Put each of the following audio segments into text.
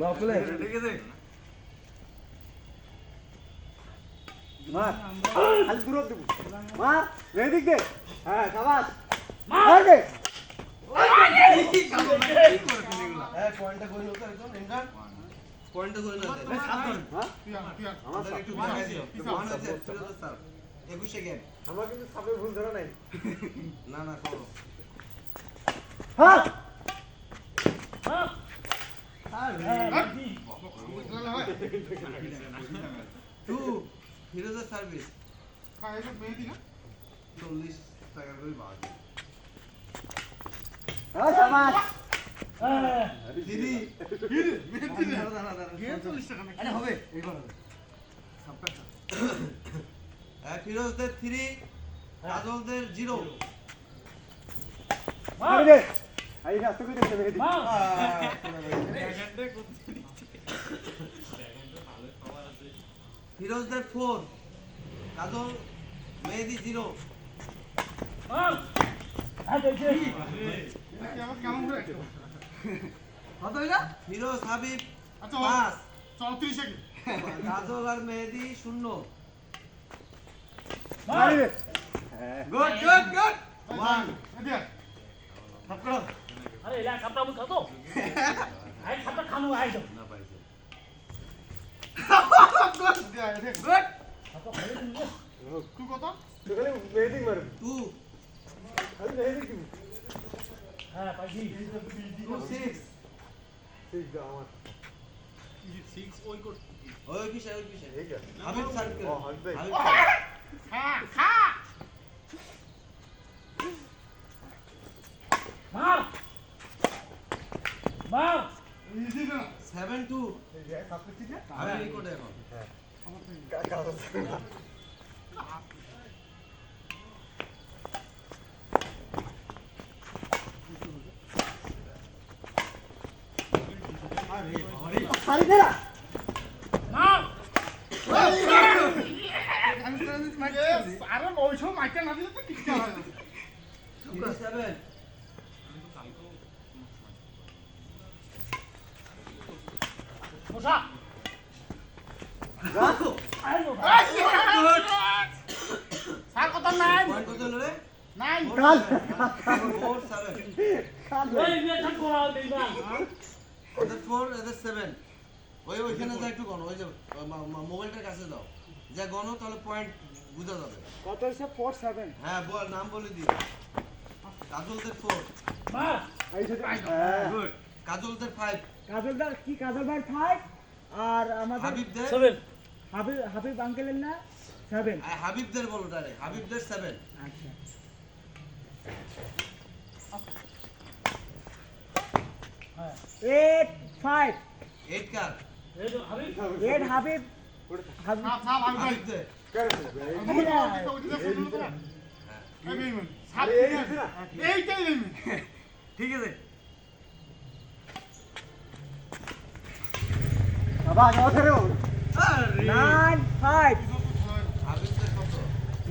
না খুলে ঠিক আছে মার খালি দূর দেব মার এদিক দে হ্যাঁ শাবাশ মার দে পয়েন্টটা করে নিতে একদম এন্টার পয়েন্টটা করে নিতে সাবধান হ্যাঁ আমাদের একটু বাড়াই দিও ওয়ান আছে ফিরোজ স্যার 21 সেকেন্ড আমরা কিন্তু সাপে ভুল ধরা নাই না না করো হ্যাঁ টু ফিরোজের সার্ভিস 40 টাকা করে বাদ হ্যাঁ শাবাশ দিদি আরে হবে এইবার হবে ফিরোজদের 3 কাজলদের 0 মার দে আই না তুই দেখতে মেহেদি ফিরোজদের 4 কাজল মেহেদি 0 কত হইলা ফিরোজ হাবিব আচ্ছা 5 34 সেকেন্ড কাজল আর মেহেদি 0 মার দে গুড গুড গুড 1 এদিকে থাকো আরে এলা খাপটা মুখ খাতো আই খাপটা খানো আই যাও না পাইছে এদিকে এদিকে গুড খাপটা খাইলে তুমি তুই কত তুই খালি মেহেদি মার 2 খালি মেহেদি কি হ্যাঁ পাইছি 6 ঠিক দা আমার 6 ওই কর ওই কিসে ঠিক আছে হাবিব সার্কেল ও, হাবিব ভাই। হাবিব খা খা মার মার ইজি না 7 2 এই যে সাপে ঠিক না হাবিব রেকর্ড এখন কাগজ সারি দে না মার আরে ওই সব মাইকা না দিলে তো কিছু হয় না 7 বসা যা আই যাও স্যার কত নাই পয়েন্ট কত হলো রে নাই কাল 4 7 কাল ওই নিয়ে থাক করা দেইবা এদের 4 এদের 7 ওইখানে যা একটু গণ ওই যে মোবাইলটার কাছে দাও যা গণ তাহলে পয়েন্ট বুঝা যাবে কত হইছে 47 হ্যাঁ বল নাম বলে দিও কাজলদের 4 মার এই যে হ্যাঁ গুড কাজলদের 5 কাজলদার কি কাজলদার 5 আর আমাদের হাবিবদের 7 হাবিব আঙ্কেলের না 7 হাবিবদের বলো ডাইরেক্ট হাবিবদের 7 আচ্ছা 8 5 8 কার এই যে হাবিব 8 হাবিব হাবিব সাপ সাপ আমি ভাই হাবিবদের এইটাই নেই ঠিক আছে বাবা নথরে 9 5 হাবিবদের কত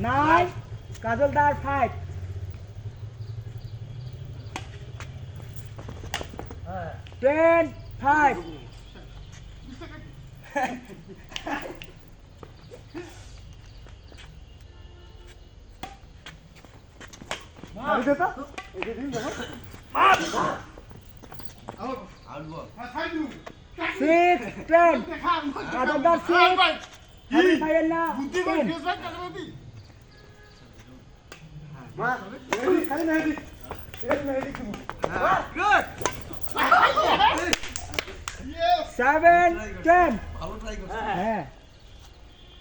9 কাজলদার 5 হ্যাঁ 10 5 মার আমি তো এই যে দিন দেখো আউট বল খাই দিউ 6 10 দেখা কাজলদার ভাই 6 ভাই হাবিব ভাইয়ের না বুদ্ধি করে 10 ফেস ভাই কাটা দি মা মেহেদি খালি মেহেদি এই মেহেদি কি গুড ইয়েস 7 10 ভালো ট্রাই করছো হ্যাঁ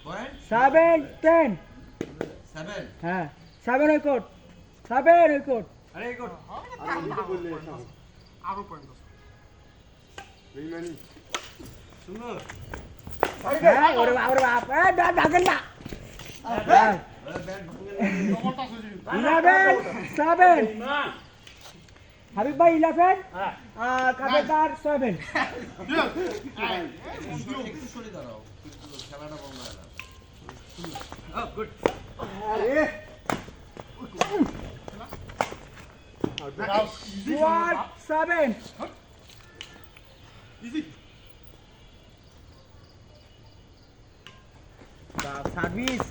পয়েন্ট 7 10 7 হ্যাঁ 7 ওই কোট 7 ওই কোট আরে এই কোড আরো পয়েন্ট বেইমানি শুনো হ্যাঁ ওরে বাপ এ ডাকেন না হ্যাঁ ব্যাট ভুলে ডবলটা সুজি 11 7 মার হাবিব ভাই 11 হ্যাঁ আর কাজলদার 7 একটু সরে দাঁড়াও খেলাটা বন্ধ হয় না গুড আরে দাও 7 ইজি সার্ভিস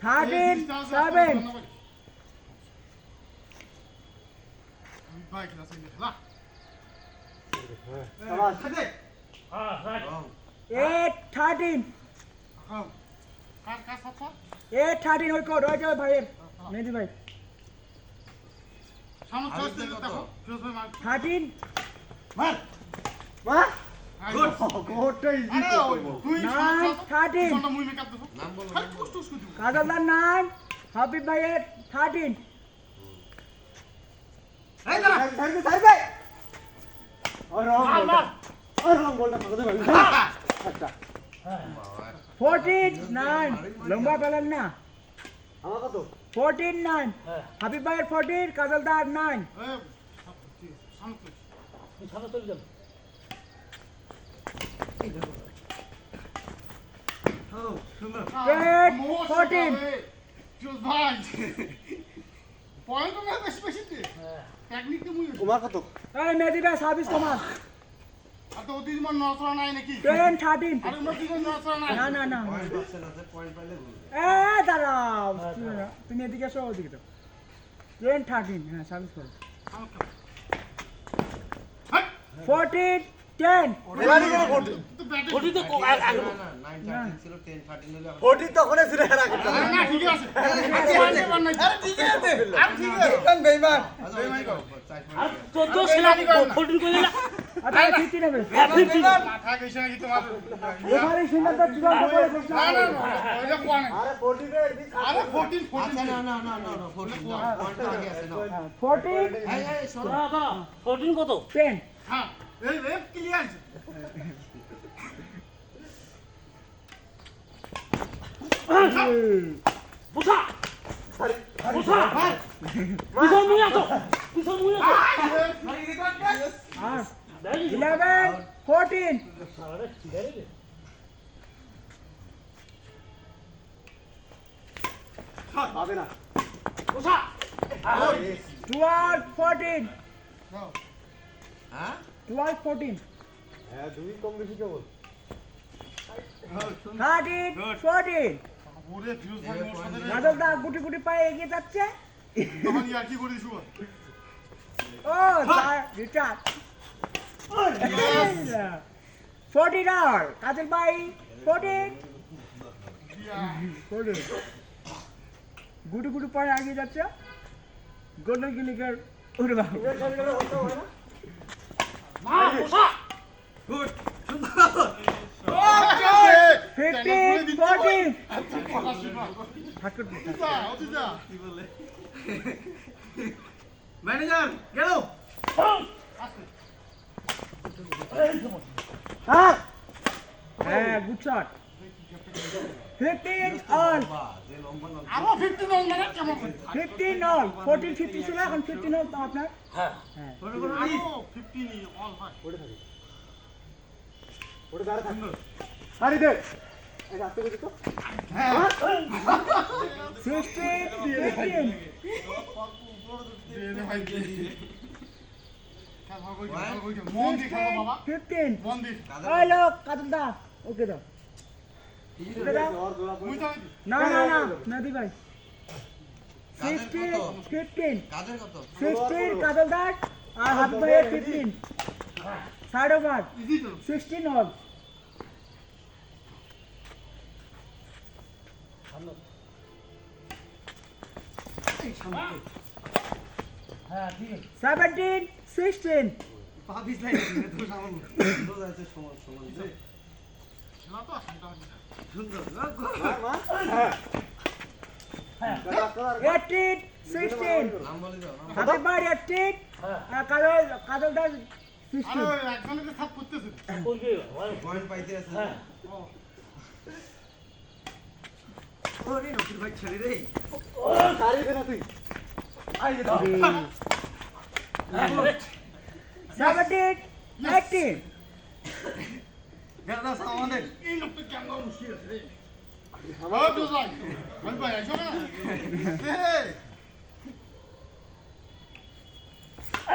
13 7 ভাই ক্লাস এনে খেলা শাবাশ হ্যাঁ রাইট 8 13 কার কার সাথে 8 13 ওই কোড ওই যে ভাইয়ের মেহেদি ভাই সামনে চয়েস দিয়ে দেখো ফিরোজ ভাই মার 13 মার মা গুড কোডটা ইজি আরে ওই তুই 9 13 কোনটা মুই মেকআপ দেবো নাম বলো হাই নাম টুস বলো টুস করে দিব কাজলদার 9 হাবিব ভাইয়ের 13 এই দাঁড়া সার্ভিস সার্ভিস আর মার মার রং বলটা কাগজে ভাই আচ্ছা হ্যাঁ 14 9 লম্বা পেলেন না আমার কত 14 9 হ্যাঁ হাবিব ভাইয়ের 14 কাজলদার 9 এই সামনে চয়েস তুই সামনে চলে যাবে সুন্দর 14 ফিরোজ ভাই পয়েন্ট তো বেশি বেশি দে হ্যাঁ টেকনিক তো মুই তোমার কত এই মেহেদি ভাই সার্ভিস তোমার আর তো ওদিন মন নছরা নাই নাকি 10 13 আর আমরা কি কোন নছরা নাই না না না পয়েন্ট পাচ্ছেন আছে পয়েন্ট পাইলে ভুল দাঁড়াও তুমি এদিকে এসো ওদিকে তো 10 13 হ্যাঁ সার্ভিস করো 14 10 তো ব্যাটে ওটি তো আগে না না 9 13 ছিল 10 13 হলে আবার 14 তখন ছিল এর আগে না ঠিক আছে আরে ঠিক আছে আর ঠিক আছে কোন বেইমান আচ্ছা বেমাই করো চাই আর 14 ছিলাম 14 করে দিলা আচ্ছা 15 হবে হ্যাঁ 15 মাথা গেছে নাকি তোমার এবারে সিদ্ধান্ত চূড়ান্ত করে দিচ্ছি না না না ওইটা কোয়া নাই আরে 14 এর বিশ আরে 14 আচ্ছা 14 না না না না না 14 না পয়েন্ট আগে আছে নাও 14 এই শোনো দাঁড়া দাঁড়া 14 কত 10 হ্যাঁ এই রেপ ক্লিয়ার বুঝা বুঝা বুঝা মুই আছো বুঝা মুই আছো আর দাঁড়ি 11 14 আরে ঠিক আছে হবে না বুঝা 12 14 হ্যাঁ 12 14 হ্যাঁ দুই কম বেশি কেবল 13 14 ওরে ফিরোজ ভাই মোর সাথে গাজলদা গুটি গুটি পায়ে এগিয়ে যাচ্ছে তখন ইয়ার কি করে দিছু ও রিচার্ড 14 আর কাজল ভাই 14 গুটি গুটি পায়ে এগিয়ে যাচ্ছে গোল্ডেন গিলিকার ওরে বাবা মা বুঝা গুড সুন্দর 15 14 ঠাকুর কি বলে ম্যানেজার গেল হ্যাঁ হ্যাঁ গুড শট 15 অল বাহ যে লম্বা না আরো 15 রান মানে কেমন 15 অল 14 15 ছিল এখন 15 অল তো আপনার হ্যাঁ হ্যাঁ আরো 15 অল হয় ওটা থাকে ওটা দাঁড়া থাক আরে দে এই রাস্তা করে তো 16 15 দে ভাই দে খেল ভাই মন দিয়ে খেলো বাবা 15 মন দিয়ে ওই লোক কাজল দা ওকে দাও ওকে দাও জ্বর জোড়া মুই তো না না না নাদি ভাই কাদের 16 কত 15 কাদের কত 16 কাজল দা আর হাত ভাইয়ের 15 সাইড ওভার ইজি তো 16 অল হ্যাঁ ঠিক আছে 17 16 পাবিস নাই তো সামন তো যাচ্ছে সমান সমান খেলা তো শান্ত সুন্দর মা হ্যাঁ রাস্তা আর 18 16 নাম বলে দাও নাম হাতে ভাই 18 হ্যাঁ আর কাজল দা আরে 16 একজনকে সাপ করতেছে কই গে পয়েন্ট পাইতে আছে হ্যাঁ ওরে নকির ভাই ছেড়ে রে গাড়ি দে না তুই আই দে দাও 17 18 গেল দাও সামনে এই লোকটা কেমন মুশকিল আছে রে আমার তো ভাই ভাই ভাই আইছো না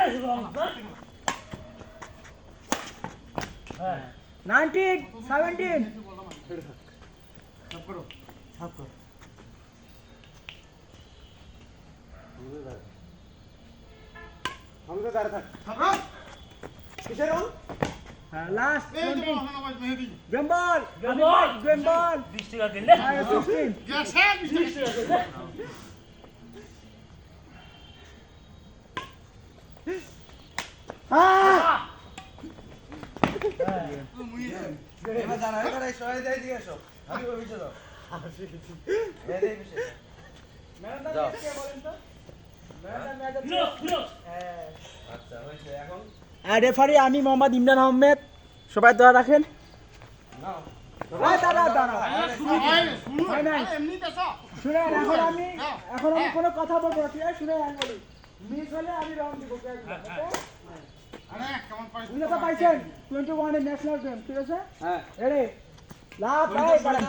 এই রং হ্যাঁ 19 17 সাপ করো সাপ করো আমি তো দাঁড়া থাক থাকো কিসের রং লাস্ট এই যে 20 ওখানে আমার মেহেদি গেম বল Game ball. গেম বল 20 টাকা দিলে 16 গেছে 20 টাকা দিলে হ্যাঁ এবার দাঁড়া এবার এই সবাই দিয়ে দিয়ে আসো আমি ওই পিছে দাও এই দিয়ে পিছে যাও ফিরোজ ফিরোজ আচ্ছা হয়েছে এখন রেফারি আমি মোহাম্মদ ইমরান আহমেদ সবাই দোয়া রাখেন নাও দাঁড়া দাঁড়া শুরু হয় নাই। এমনি দেছো শুনেন এখন আমি কোনো কথা বলবো না ঠিক আছে শুনে আমি বলি মিস হলে আমি রাউন্ড দিব আরে কেমন পাইছো বুঝতে তো পাইছেন 21 এর ন্যাশনাল গেম ঠিক আছে হ্যাঁ রেডি লাভ ভাই খেলা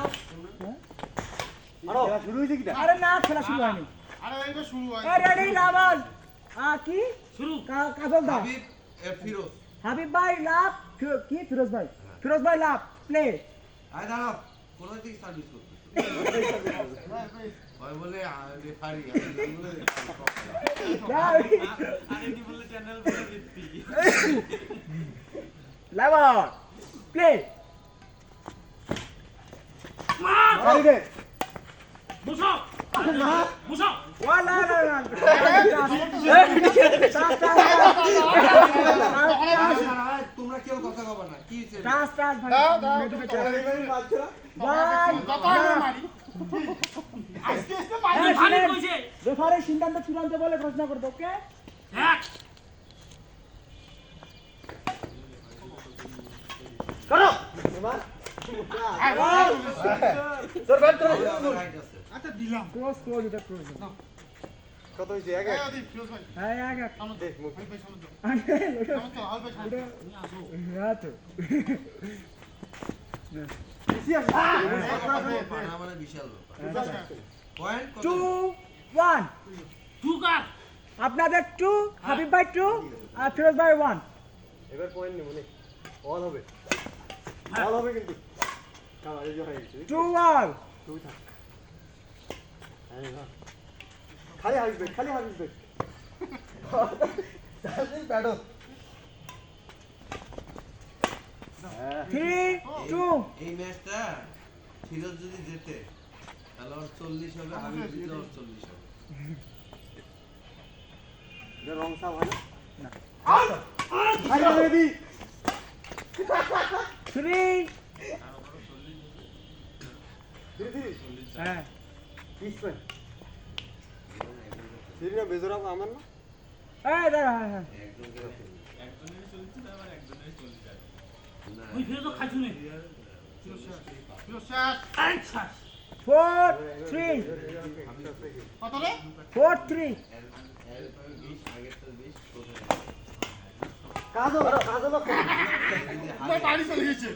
শুরু হয়েছে কিটা আরে না খেলা শুরু হয়নি আরে এইবার শুরু হয় রেডি লাভাল কি শুরু কাজল দা হাবিব ফিরোজ হাবিব ভাই লাভ কি ফিরোজ ভাই লাভ প্লে আয় দাঁড়াও কোন দিকে সার্ভিস করতে হয় বলে রেফারি লাভাল প্লে গাড়ি দে বসো বসো ওয়ালা না তোমরা কেউ কথা কবা না কি হয়েছে টাস টাস ভাই দাও দাও মেডিকেল টাস মারছো না ওয়ান কত আমি মারি আজকে আজকে মারি ভারী কইছে রেফারি সিদ্ধান্ত চূড়ান্ত বলে ঘোষণা করবে ওকে এক করো এবার তোর ব্যাট তোর রাইট আছে আচ্ছা দিলাম ক্লোজ এটা ক্লোজ কত হয়েছে এক এই দি ফিরোজ ভাই হ্যাঁ আগে সামনে দেখ মুখ ভাই ভাই সামনে যাও আগে সামনে যাও ভাই সামনে হ্যাঁ তো বেশি আছে পানা মানে বিশাল ব্যাপার পয়েন্ট কত 2 1 টু কার আপনাদের 2 হাবিব ভাই 2 আর ফিরোজ ভাই 1 এবার পয়েন্ট নেব নে অল হবে অল হবে কিন্তু কামারে জয় হয়েছে 2 অল তুই থাক হ্যাঁ না খালি হাবিব সারাদিন ব্যাটও 3 2 এই ম্যাচটা ফিরোজ যদি জেতে তাহলে ওর 40 হবে হাবিব জিতলে ওর 40 হবে এটা রং সাব হয় না আরে বেবি 3 দিদি হ্যাঁ কিস পয়েন্ট সিরিনা বেজরা আমার না এই দাঁড়া হ্যাঁ একজনকে ওই ফিরোজ খাইছু নে ফিরোজ শেষ এই ছাস 4 3 কত রে 4 3 এর 20 আগের তো 20 কোথায় কাজল ভাই বাড়ি চলে গেছে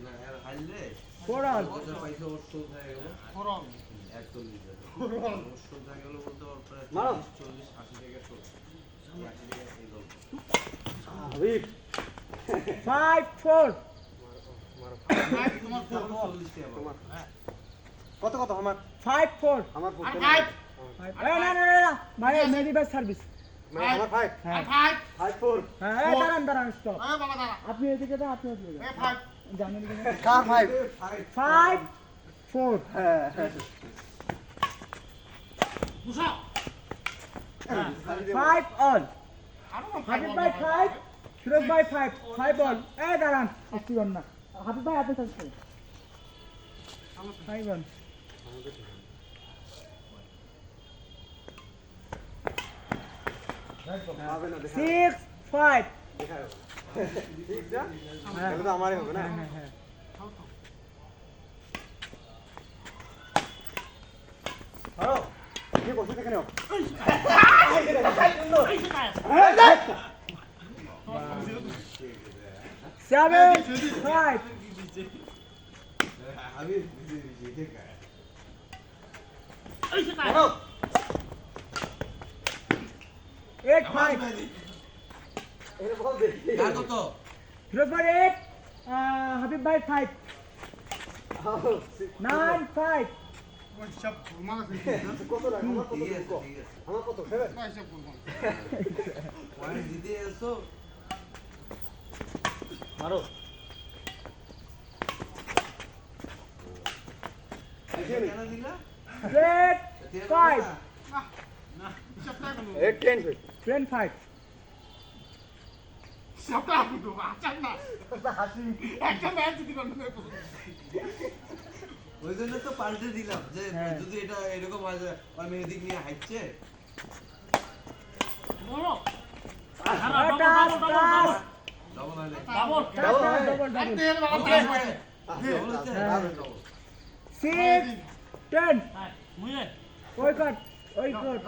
না এর হারলে 4 অল বছর পাইছে ওর শোধ হয়ে গেল ফরম 41 ওর শোধ হয়ে গেল বলতে ওর প্রায় মারো। 40 80 টাকা শোধ 80 টাকা এই গল্প হাবিব 5 4 ভাই তোমার ফোন তারপর 40 টাকা তোমার পাবো। কত কত আমার 5 4 আমার আর ফাইভ না ভাই মেডি বাস সার্ভিস আমার ফাইভ আর ফাইভ 5-4 হ্যাঁ দাঁড়ান স্টপ এই বাবা দাঁড়া আপনি এদিকে যান আপনি ওদিকে যান এই ফাইভ জানেন কি কার ফাইভ 5 4 হ্যাঁ বসো 5 অল আরো হাবিব ভাই 5 ফিরোজ ভাই 5 অল এই দাঁড়ান একটু গণ না হাবিব ভাই আপনি চান্স করুন 5 অল হবে না দেখা 6 5 দেখা ঠিক না তাহলে তো আমারই হবে না হ্যাঁ হ্যালো কি বসে থেকে নাও এই ছাস 7 5 হাবিব জিতে গায় এই ছাস হ্যালো 8 5 এর বল দে কার কত ফিরোজ ভাই হাবিব ভাই 5 9 5 ওই সব ঘুমানো কত লাগে আমার কত ঠিক আছে কত? ঠিক আছে আমার কত 7 না সব ঘুমানো পয়েন্ট দিতে এসো মারো কেন দিলা red 5 সবটা কোনো 10 ফিট 10 5 সবটা কোনো আচ্ছা না হাসি একটা ম্যাচ দিতে পারবে না ওই জন্য তো পাল্টে দিলাম যে হ্যাঁ। যদি এটা এরকম হয় যে ওই মেহেদিক নিয়ে হাঁটছে মারো টাস ডবল হয় না ডাবল ডাবল আর ডাবল তেল বাবা ডবল হচ্ছে হ্যাঁ। ডবল 6 10 হ্যাঁ মুয়ে ওই কাট ওই কাট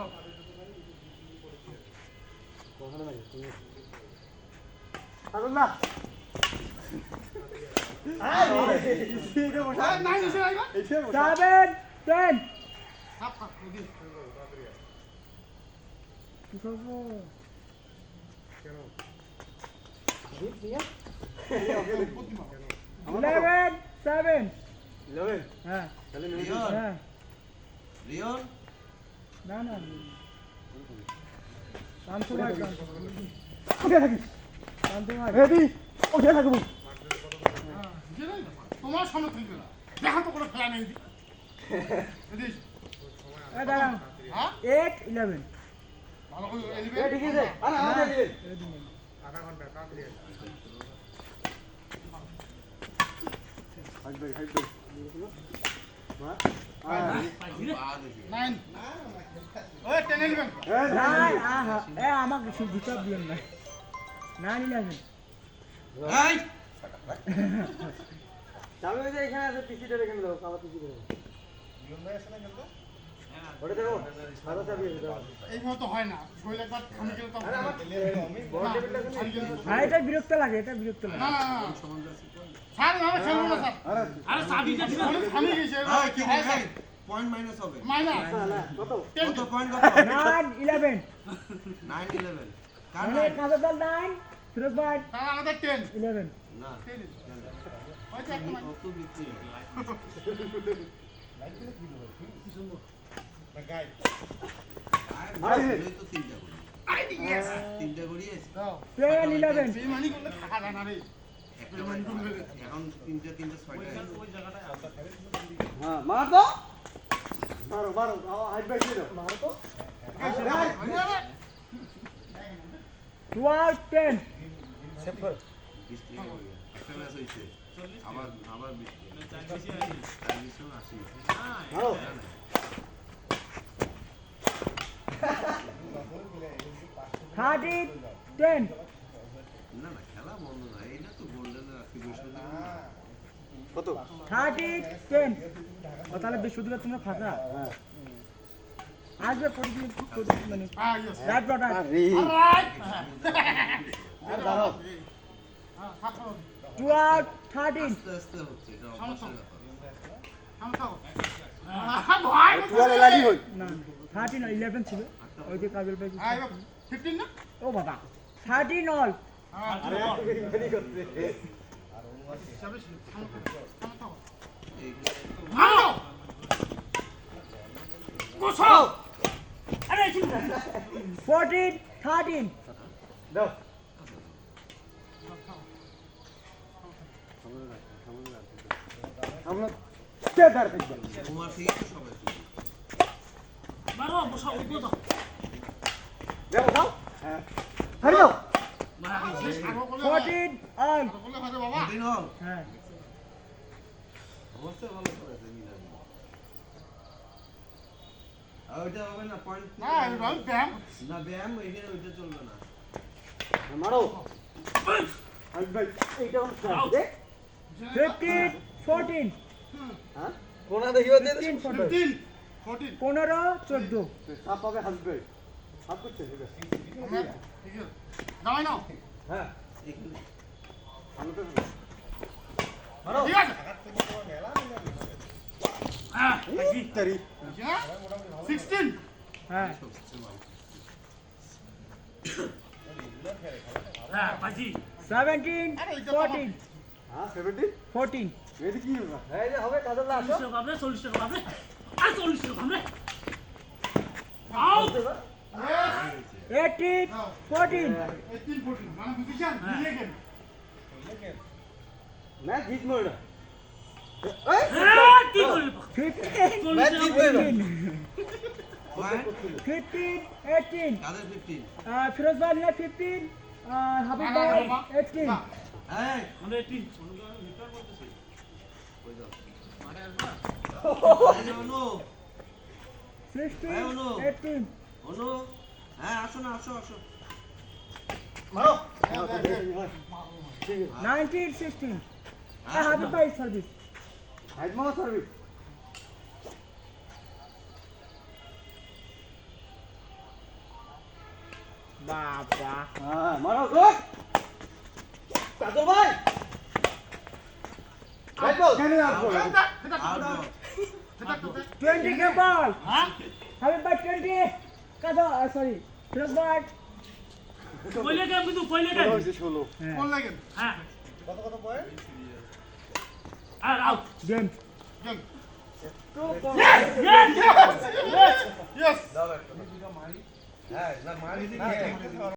আসুন না এইটা বসা নাই নিছে আইবা এইটা বসা 7 10 সাপ সাপ দি কি করবো বুদ্ধিমান 11 7 11 হ্যাঁ তাহলে রিয়ন হ্যাঁ রিয়ন না না শান্ত ভাই উঠে থাকিস শান্ত ভাই রেডি উঠে থাকবো তোমার সামনে থাকবে না দেখা তো কোনো খেলা নেই এদিস এ দাঁড়াও হ্যাঁ 8 11 ভালো করে এলিবে এ ঠিক আছে আরে আমাদের দিবেন হাসবে হাসবে মা পাইছি রে বাদ হয়েছে 9 ওই 10 এলিবেন নাই আহা এ আমাকে শুধু হিসাব দিবেন না 9 11 এই চাবি ওই যে এখানে আছে পিসিটা রেখে দাও কাবা পিসি করে ওটা দেখো সাদা চাবি আছে দাও এইভাবে তো হয় না শরীর একবার খামি গেলে তো আরে আমার বড় টেবিলটা আছে হ্যাঁ এটা বিরক্ত লাগে এটা বিরক্ত লাগে না না না স্যার না খেলবো না স্যার আরে আরে চাবিটা ছিল শরীর খামি গেছে এই কি রে পয়েন্ট মাইনাস হবে মাইনাস না না কত কত পয়েন্ট কত 9 11 9 11 কার মানে কাজে দল 9 ফিরোজ ভাই তার আমাদের 10 11 না ওই যে একটা কত বিক্রি আরে তো তিনটা করি তিনটা করি আছে দাও 10 11 বেমানি করলে থাকা যায় না রে একটা এখন তিনটা তিনটা ছয়টা হ্যাঁ মার দাও মারো মারো হাইট বাইক দিয়ে দাও মারো তো 12 10 সেভ কর বৃষ্টি একটা ম্যাচ হয়েছে আবার আবার বৃষ্টি চার বিশ আসি মারো থার্টি 10 না না খেলা বন্ধ না এই না তো গোল্ডেনের আজকে বৃহস্পতিবার কত 30 10 ও তাহলে বৃহস্পতিবার তোমরা ফাঁকা হ্যাঁ আসবে প্রতিদিন মানে হ্যাঁ ইয়েস রাত বাটা আরে রাইট আর দাঁড়াও হ্যাঁ থাকো 12 13 আস্তে আস্তে হচ্ছে এটা অভ্যাসের ব্যাপার থামো ভাই তুয়ালে লাগি হই না 13 না 11 ছিল ওই যে কাজল ভাই হ্যাঁ 15 না ও বাবা 13 অল হ্যাঁ আরে একটু বেরি করতে যাবে থামো এইগুলো মারো বসাও আরে ঠিক আছে 14 13 দাও আমরা কে দাঁড় থাকবে তোমার থেকে তো সবাই শুরু। মারো বসা উঠবো তো দাও দাও হ্যাঁ হারি দাও মারা গেছে আগো করলে 14 অল করলে হবে বাবা দিন হল হ্যাঁ অবশ্যই ভালো করেছে মিলান আর ওইটা হবে না পয়েন্ট না আমি ব্যায়াম না ব্যায়াম এখানে ওইটা চলবে না মারো হাইট বাইক এইটা অন দে 15 14 হ্যাঁ কোনা দেখিও দে 15 14 15 14 15 14 সাপ পাবে হাসবে হাত করছে ঠিক আছে আমরা ঠিক আছে দাঁড়াই নাও হ্যাঁ এখানে আমি তো মারো ঠিক আছে হ্যাঁ পাইছি তারি ঠিক না 16 হ্যাঁ হ্যাঁ পাইছি 17 14 হ্যাঁ 17 14 মেহেদি কি এই যে হবে কাজল আসো 40 টাকা পাবে 40 টাকা পাবে আর 40 টাকা পাবে আউট 18 14 18 14 মানে বুঝিছেন মিলে গেল না জিত মোড়া হ্যাঁ কি করলি 15 ম্যাচ জিতবে না। 15 পয়েন্ট 15 18 কাদের 15 ফিরোজ ভাই নিয়ে 15 হাবিব ভাই 18 এই মানে 3 অনু 16 হ্যাঁ, অনু। 18 অনু হ্যাঁ আসো না আসো আসো মারো 19 16 হ্যাঁ, হাবিব ভাই সার্ভিস হাইড মামা সার্ভিস বাবা হ্যাঁ মারো গুড কাজল ভাই রাইট বল কেন আসবো আউট বল 20 के बॉल হ্যাঁ হাবিব ভাই 20 কাদো সরি ফিরোজ ভাই কইলে কে কিন্তু কইলে কে হচ্ছে 16 কোন লাগেন হ্যাঁ কত কত পয়েন্ট আর আউট গেম গেল ইয়েস ইয়েস ইয়েস হ্যাঁ না মারি